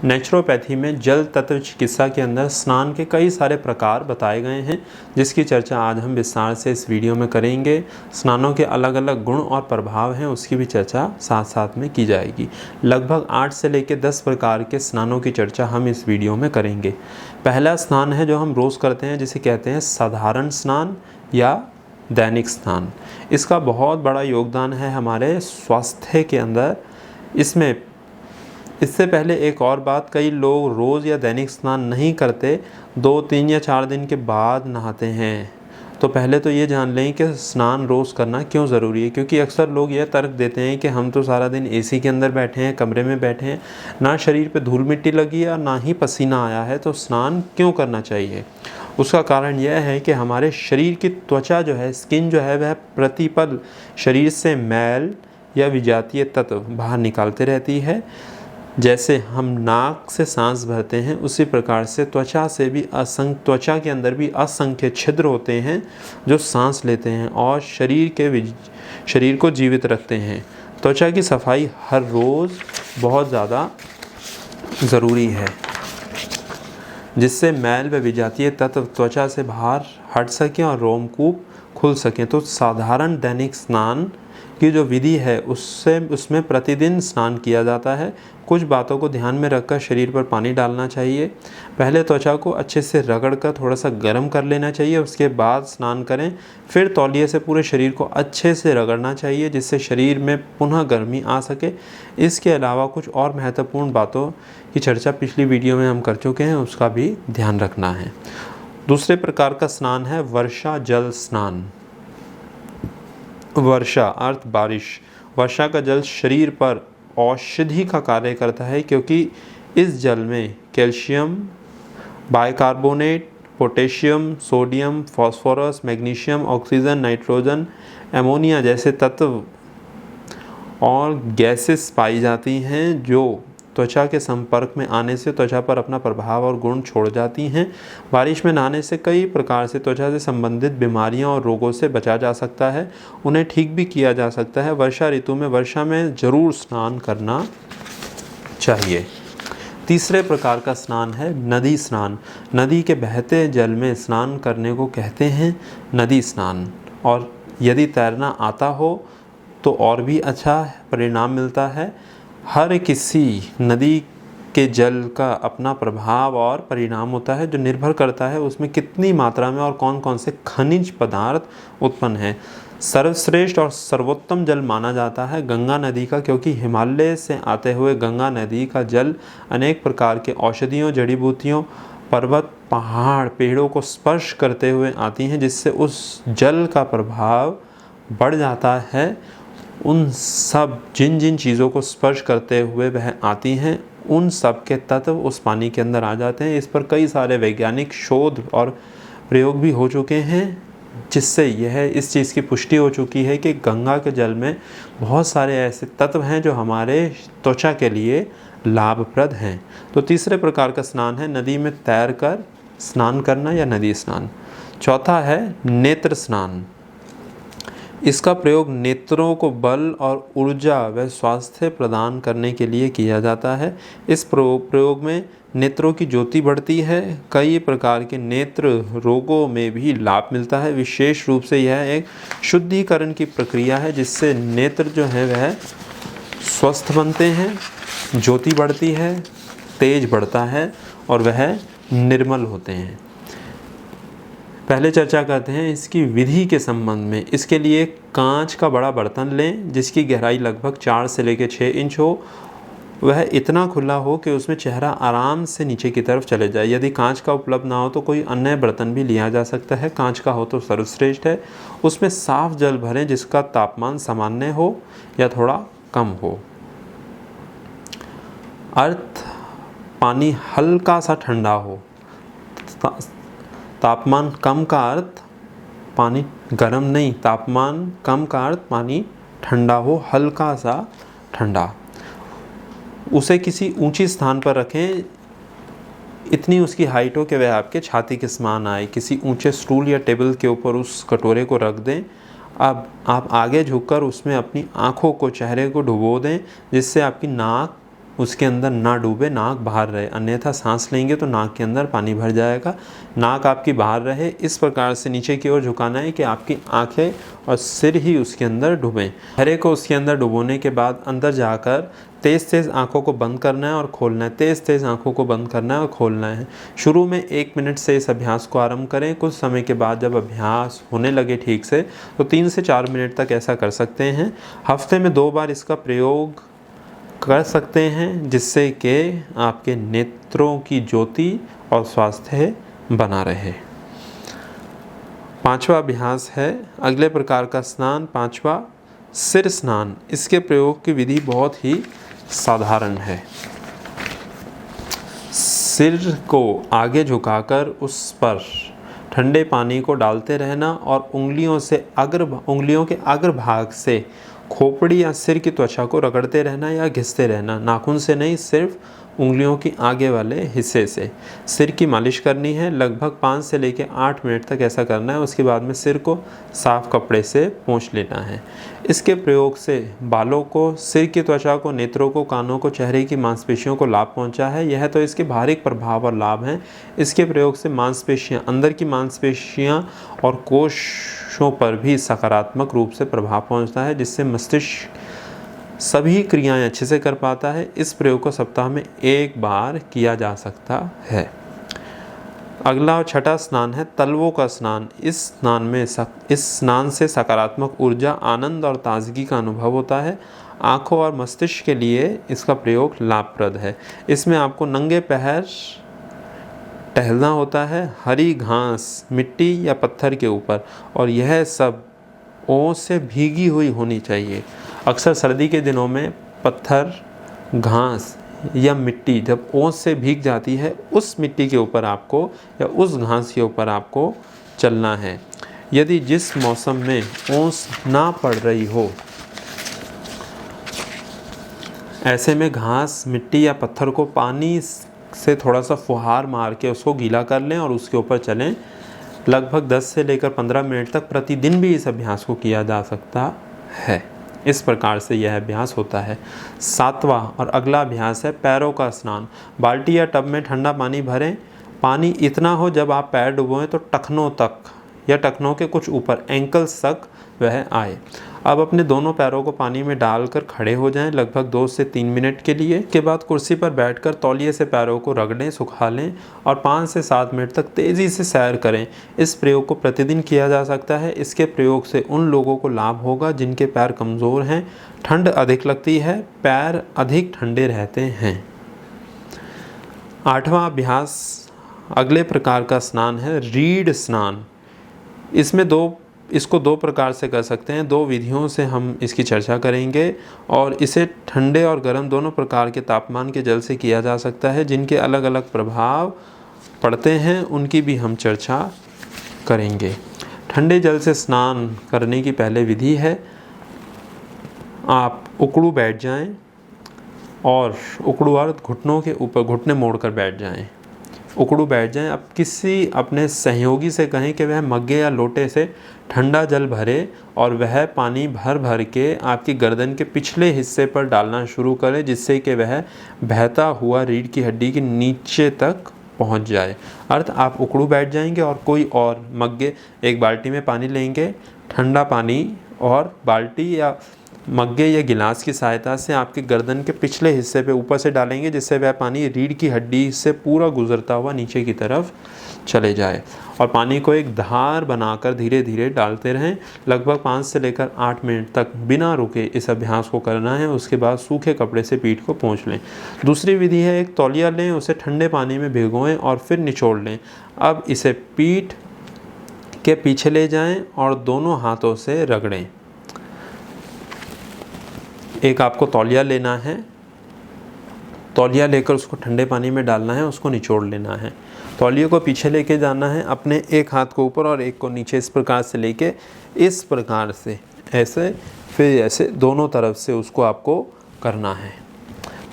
Naturopathy में जल तत्व चिकित्सा के अंदर स्नान के कई सारे प्रकार बताए गए हैं, जिसकी चर्चा आज हम विस्तार से इस वीडियो में करेंगे। स्नानों के अलग अलग गुण और प्रभाव हैं, उसकी भी चर्चा साथ साथ में की जाएगी। लगभग 8 से लेकर 10 प्रकार के स्नानों की चर्चा हम इस वीडियो में करेंगे। पहला स्नान है जो हम रोज़ करते हैं, जिसे कहते हैं साधारण स्नान या दैनिक स्नान। इसका बहुत बड़ा योगदान है हमारे स्वास्थ्य के अंदर। इससे पहले एक और बात, कई लोग रोज़ या दैनिक स्नान नहीं करते, 2, 3 या 4 दिन के बाद नहाते हैं। तो पहले तो ये जान लें कि स्नान रोज़ करना क्यों ज़रूरी है, क्योंकि अक्सर लोग यह तर्क देते हैं कि हम तो सारा दिन एसी के अंदर बैठे हैं, कमरे में बैठे हैं, ना शरीर पे धूल मिट्टी लगी है और ना ही पसीना आया है, तो स्नान क्यों करना चाहिए। उसका कारण यह है कि हमारे शरीर की त्वचा जो है, स्किन जो है, वह प्रतिपल शरीर से मैल या विजातीय तत्व बाहर निकालते रहती है। जैसे हम नाक से सांस भरते हैं, उसी प्रकार से त्वचा के अंदर भी असंख्य छिद्र होते हैं जो सांस लेते हैं और शरीर को जीवित रखते हैं। त्वचा की सफाई हर रोज़ बहुत ज़्यादा ज़रूरी है, जिससे मैल व विजातीय तत्व त्वचा से बाहर हट सकें और रोमकूप खुल सकें। तो साधारण दैनिक स्नान की जो विधि है उसमें प्रतिदिन स्नान किया जाता है। कुछ बातों को ध्यान में रखकर शरीर पर पानी डालना चाहिए। पहले त्वचा को अच्छे से रगड़कर थोड़ा सा गर्म कर लेना चाहिए, उसके बाद स्नान करें। फिर तौलिए से पूरे शरीर को अच्छे से रगड़ना चाहिए, जिससे शरीर में पुनः गर्मी आ सके। इसके अलावा कुछ और महत्वपूर्ण बातों की चर्चा पिछली वीडियो में हम कर चुके हैं, उसका भी ध्यान रखना है। दूसरे प्रकार का स्नान है वर्षा जल स्नान। वर्षा अर्थ बारिश। वर्षा का जल शरीर पर औषधि का कार्य करता है, क्योंकि इस जल में calcium, bicarbonate, potassium, sodium, phosphorus, magnesium, oxygen, nitrogen, ammonia जैसे तत्व और गैसेस पाई जाती हैं, जो त्वचा के संपर्क में आने से त्वचा पर अपना प्रभाव और गुण छोड़ जाती हैं। बारिश में नहाने से कई प्रकार से त्वचा से संबंधित बीमारियां और रोगों से बचा जा सकता है, उन्हें ठीक भी किया जा सकता है। वर्षा ऋतु में वर्षा में ज़रूर स्नान करना चाहिए। तीसरे प्रकार का स्नान है नदी स्नान। नदी के बहते जल में स्नान करने को कहते हैं नदी स्नान, और यदि तैरना आता हो तो और भी अच्छा परिणाम मिलता है। हर किसी नदी के जल का अपना प्रभाव और परिणाम होता है, जो निर्भर करता है उसमें कितनी मात्रा में और कौन कौन से खनिज पदार्थ उत्पन्न हैं। सर्वश्रेष्ठ और सर्वोत्तम जल माना जाता है गंगा नदी का, क्योंकि हिमालय से आते हुए गंगा नदी का जल अनेक प्रकार के औषधियों, जड़ी बूटियों, पर्वत, पहाड़, पेड़ों को स्पर्श करते हुए आती हैं, जिससे उस जल का प्रभाव बढ़ जाता है। उन सब जिन चीज़ों को स्पर्श करते हुए वह आती हैं, उन सब के तत्व उस पानी के अंदर आ जाते हैं। इस पर कई सारे वैज्ञानिक शोध और प्रयोग भी हो चुके हैं, जिससे इस चीज़ की पुष्टि हो चुकी है कि गंगा के जल में बहुत सारे ऐसे तत्व हैं जो हमारे त्वचा के लिए लाभप्रद हैं। तो तीसरे प्रकार का स्नान है नदी में तैरकर स्नान करना या नदी स्नान। चौथा है नेत्र स्नान। इसका प्रयोग नेत्रों को बल और ऊर्जा व स्वास्थ्य प्रदान करने के लिए किया जाता है। इस प्रयोग में नेत्रों की ज्योति बढ़ती है। कई प्रकार के नेत्र रोगों में भी लाभ मिलता है। विशेष रूप से यह एक शुद्धिकरण की प्रक्रिया है, जिससे नेत्र जो है वह स्वस्थ बनते हैं, ज्योति बढ़ती है, तेज बढ़ता है और वह निर्मल होते हैं। पहले चर्चा करते हैं इसकी विधि के संबंध में। इसके लिए कांच का बड़ा बर्तन लें, जिसकी गहराई लगभग 4 से लेकर 6 इंच हो। वह इतना खुला हो कि उसमें चेहरा आराम से नीचे की तरफ चले जाए। यदि कांच का उपलब्ध ना हो तो कोई अन्य बर्तन भी लिया जा सकता है। कांच का हो तो सर्वश्रेष्ठ है। उसमें साफ जल भरें, जिसका तापमान सामान्य हो या थोड़ा कम हो। अर्थ पानी हल्का सा ठंडा हो। तापमान कम का अर्थ पानी गर्म नहीं, तापमान कम का अर्थ पानी ठंडा हो, हल्का सा ठंडा। उसे किसी ऊंची स्थान पर रखें, इतनी उसकी हाइट हो कि वह आपके छाती के समान आए। किसी ऊंचे स्टूल या टेबल के ऊपर उस कटोरे को रख दें। अब आप आगे झुककर उसमें अपनी आँखों को, चेहरे को डुबो दें, जिससे आपकी नाक उसके अंदर ना डूबे, नाक बाहर रहे, अन्यथा सांस लेंगे तो नाक के अंदर पानी भर जाएगा। नाक आपकी बाहर रहे, इस प्रकार से नीचे की ओर झुकाना है कि आपकी आंखें और सिर ही उसके अंदर डूबें। चेहरे को उसके अंदर डुबोने के बाद अंदर जाकर तेज़ तेज़ आंखों को बंद करना है और खोलना है, तेज़ तेज़ आंखों को बंद करना है और खोलना है। शुरू में 1 मिनट से इस अभ्यास को आरंभ करें। कुछ समय के बाद जब अभ्यास होने लगे ठीक से तो 3 से 4 मिनट तक ऐसा कर सकते हैं। हफ्ते में 2 बार इसका प्रयोग कर सकते हैं, जिससे कि आपके नेत्रों की ज्योति और स्वास्थ्य बना रहे। 5वां अभ्यास है अगले प्रकार का स्नान, 5वां सिर स्नान। इसके प्रयोग की विधि बहुत ही साधारण है। सिर को आगे झुकाकर उस पर ठंडे पानी को डालते रहना और उंगलियों के अग्रभाग से खोपड़ी या सिर की त्वचा को रगड़ते रहना या घिसते रहना, नाखून से नहीं, सिर्फ उंगलियों की आगे वाले हिस्से से। सिर की मालिश करनी है, लगभग 5 से लेकर 8 मिनट तक ऐसा करना है। उसके बाद में सिर को साफ कपड़े से पोंछ लेना है। इसके प्रयोग से बालों को, सिर की त्वचा को, नेत्रों को, कानों को, चेहरे की मांसपेशियों को लाभ पहुंचा है। यह तो इसके बाहरी प्रभाव और लाभ हैं। इसके प्रयोग से मांसपेशियां, अंदर की मांसपेशियां और कोशों पर भी सकारात्मक रूप से प्रभाव पहुंचता है, जिससे मस्तिष्क सभी क्रियाएं अच्छे से कर पाता है। इस प्रयोग को सप्ताह में 1 बार किया जा सकता है। अगला और छठा स्नान है तलवों का स्नान। इस स्नान से सकारात्मक ऊर्जा, आनंद और ताजगी का अनुभव होता है। आँखों और मस्तिष्क के लिए इसका प्रयोग लाभप्रद है। इसमें आपको नंगे पैर टहलना होता है, हरी घास, मिट्टी या पत्थर के ऊपर, और यह सब ओस से भीगी हुई होनी चाहिए। अक्सर सर्दी के दिनों में पत्थर, घास या मिट्टी जब ओस से भीग जाती है, उस मिट्टी के ऊपर आपको या उस घास के ऊपर आपको चलना है। यदि जिस मौसम में ओस ना पड़ रही हो, ऐसे में घास, मिट्टी या पत्थर को पानी से थोड़ा सा फुहार मार के उसको गीला कर लें और उसके ऊपर चलें। लगभग 10 से लेकर 15 मिनट तक प्रतिदिन भी इस अभ्यास को किया जा सकता है। इस प्रकार से यह अभ्यास होता है। 7वां और अगला अभ्यास है पैरों का स्नान। बाल्टी या टब में ठंडा पानी भरें। पानी इतना हो जब आप पैर डुबोएं तो टखनों तक या टखनों के कुछ ऊपर, एंकल्स तक वह आए। अब अपने दोनों पैरों को पानी में डालकर खड़े हो जाएं लगभग 2 से 3 मिनट के लिए। के बाद कुर्सी पर बैठकर तौलिए से पैरों को रगड़ें, सुखा लें और 5 से 7 मिनट तक तेज़ी से सैर करें। इस प्रयोग को प्रतिदिन किया जा सकता है। इसके प्रयोग से उन लोगों को लाभ होगा जिनके पैर कमज़ोर हैं, ठंड अधिक लगती है, पैर अधिक ठंडे रहते हैं। 8वां अभ्यास अगले प्रकार का स्नान है रीढ़ स्नान। इसको 2 प्रकार से कर सकते हैं। 2 विधियों से हम इसकी चर्चा करेंगे और इसे ठंडे और गर्म दोनों प्रकार के तापमान के जल से किया जा सकता है। जिनके अलग अलग प्रभाव पड़ते हैं उनकी भी हम चर्चा करेंगे। ठंडे जल से स्नान करने की पहले विधि है, आप उकड़ू बैठ जाएं और उकड़ू अर्थ घुटनों के ऊपर घुटने मोड़कर बैठ जाएं। उकड़ू बैठ जाएं। अब किसी अपने सहयोगी से कहें कि वह मग्गे या लोटे से ठंडा जल भरे और वह पानी भर भर के आपकी गर्दन के पिछले हिस्से पर डालना शुरू करे, जिससे कि वह बहता हुआ रीढ़ की हड्डी के नीचे तक पहुंच जाए। अर्थ आप उकड़ू बैठ जाएंगे और कोई और मग्गे, एक बाल्टी में पानी लेंगे, ठंडा पानी और बाल्टी या मग्गे या गिलास की सहायता से आपके गर्दन के पिछले हिस्से पे ऊपर से डालेंगे, जिससे वह पानी रीढ़ की हड्डी से पूरा गुजरता हुआ नीचे की तरफ चले जाए। और पानी को एक धार बनाकर धीरे धीरे डालते रहें। लगभग 5 से लेकर 8 मिनट तक बिना रुके इस अभ्यास को करना है। उसके बाद सूखे कपड़े से पीठ को पोंछ लें। दूसरी विधि है एक तौलिया लें, उसे ठंडे पानी में भिगोएं और फिर निचोड़ लें। अब इसे पीठ के पीछे ले जाएं और दोनों हाथों से रगड़ें। एक आपको तौलिया लेना है, तौलिया लेकर उसको ठंडे पानी में डालना है, उसको निचोड़ लेना है। तौलिए को पीछे लेके जाना है, अपने एक हाथ को ऊपर और एक को नीचे, इस प्रकार से लेके इस प्रकार से ऐसे फिर ऐसे दोनों तरफ से उसको आपको करना है।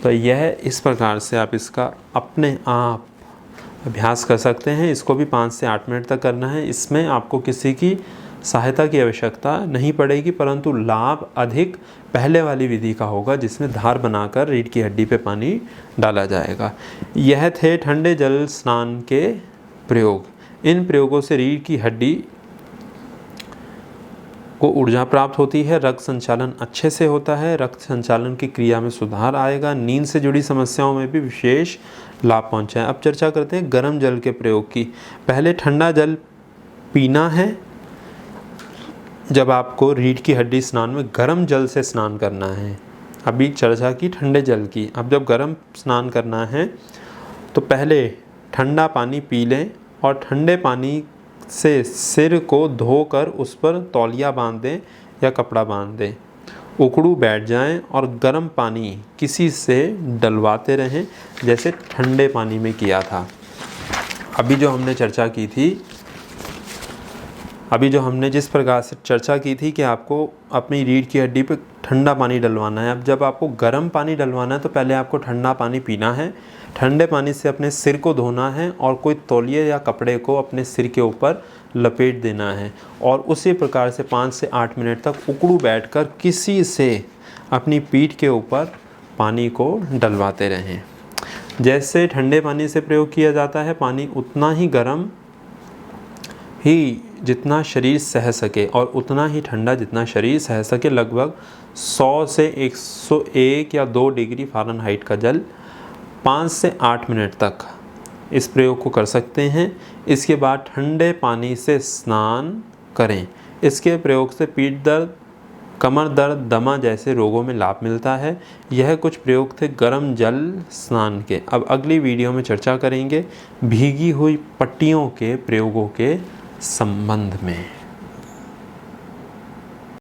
तो यह इस प्रकार से आप इसका अपने आप अभ्यास कर सकते हैं। इसको भी 5 से 8 मिनट तक करना है। इसमें आपको किसी की सहायता की आवश्यकता नहीं पड़ेगी, परंतु लाभ अधिक पहले वाली विधि का होगा जिसमें धार बनाकर रीढ़ की हड्डी पे पानी डाला जाएगा। यह थे ठंडे जल स्नान के प्रयोग। इन प्रयोगों से रीढ़ की हड्डी को ऊर्जा प्राप्त होती है, रक्त संचालन अच्छे से होता है, रक्त संचालन की क्रिया में सुधार आएगा, नींद से जुड़ी समस्याओं में भी विशेष लाभ पहुंचा है। अब चर्चा करते हैं गर्म जल के प्रयोग की। पहले ठंडा जल पीना है जब आपको रीढ़ की हड्डी स्नान में गर्म जल से स्नान करना है। अभी चर्चा की ठंडे जल की, अब जब गर्म स्नान करना है तो पहले ठंडा पानी पी लें और ठंडे पानी से सिर को धोकर उस पर तौलिया बांध दें या कपड़ा बांध दें, उकड़ू बैठ जाएं और गर्म पानी किसी से डलवाते रहें जैसे ठंडे पानी में किया था। अभी जो हमने जिस प्रकार से चर्चा की थी कि आपको अपनी रीढ़ की हड्डी पे ठंडा पानी डलवाना है, अब जब आपको गर्म पानी डलवाना है तो पहले आपको ठंडा पानी पीना है, ठंडे पानी से अपने सिर को धोना है और कोई तौलिए या कपड़े को अपने सिर के ऊपर लपेट देना है और उसी प्रकार से 5 से 8 मिनट तक उकड़ू बैठकर किसी से अपनी पीठ के ऊपर पानी को डलवाते रहें। जैसे ठंडे पानी से प्रयोग किया जाता है, पानी उतना ही गर्म ही जितना शरीर सह सके और उतना ही ठंडा जितना शरीर सह सके। लगभग 100 से 101 या 2 डिग्री फ़ारेनहाइट का जल 5 से 8 मिनट तक इस प्रयोग को कर सकते हैं। इसके बाद ठंडे पानी से स्नान करें। इसके प्रयोग से पीठ दर्द, कमर दर्द, दमा जैसे रोगों में लाभ मिलता है। यह कुछ प्रयोग थे गर्म जल स्नान के। अब अगली वीडियो में चर्चा करेंगे भीगी हुई पट्टियों के प्रयोगों के संबंध में।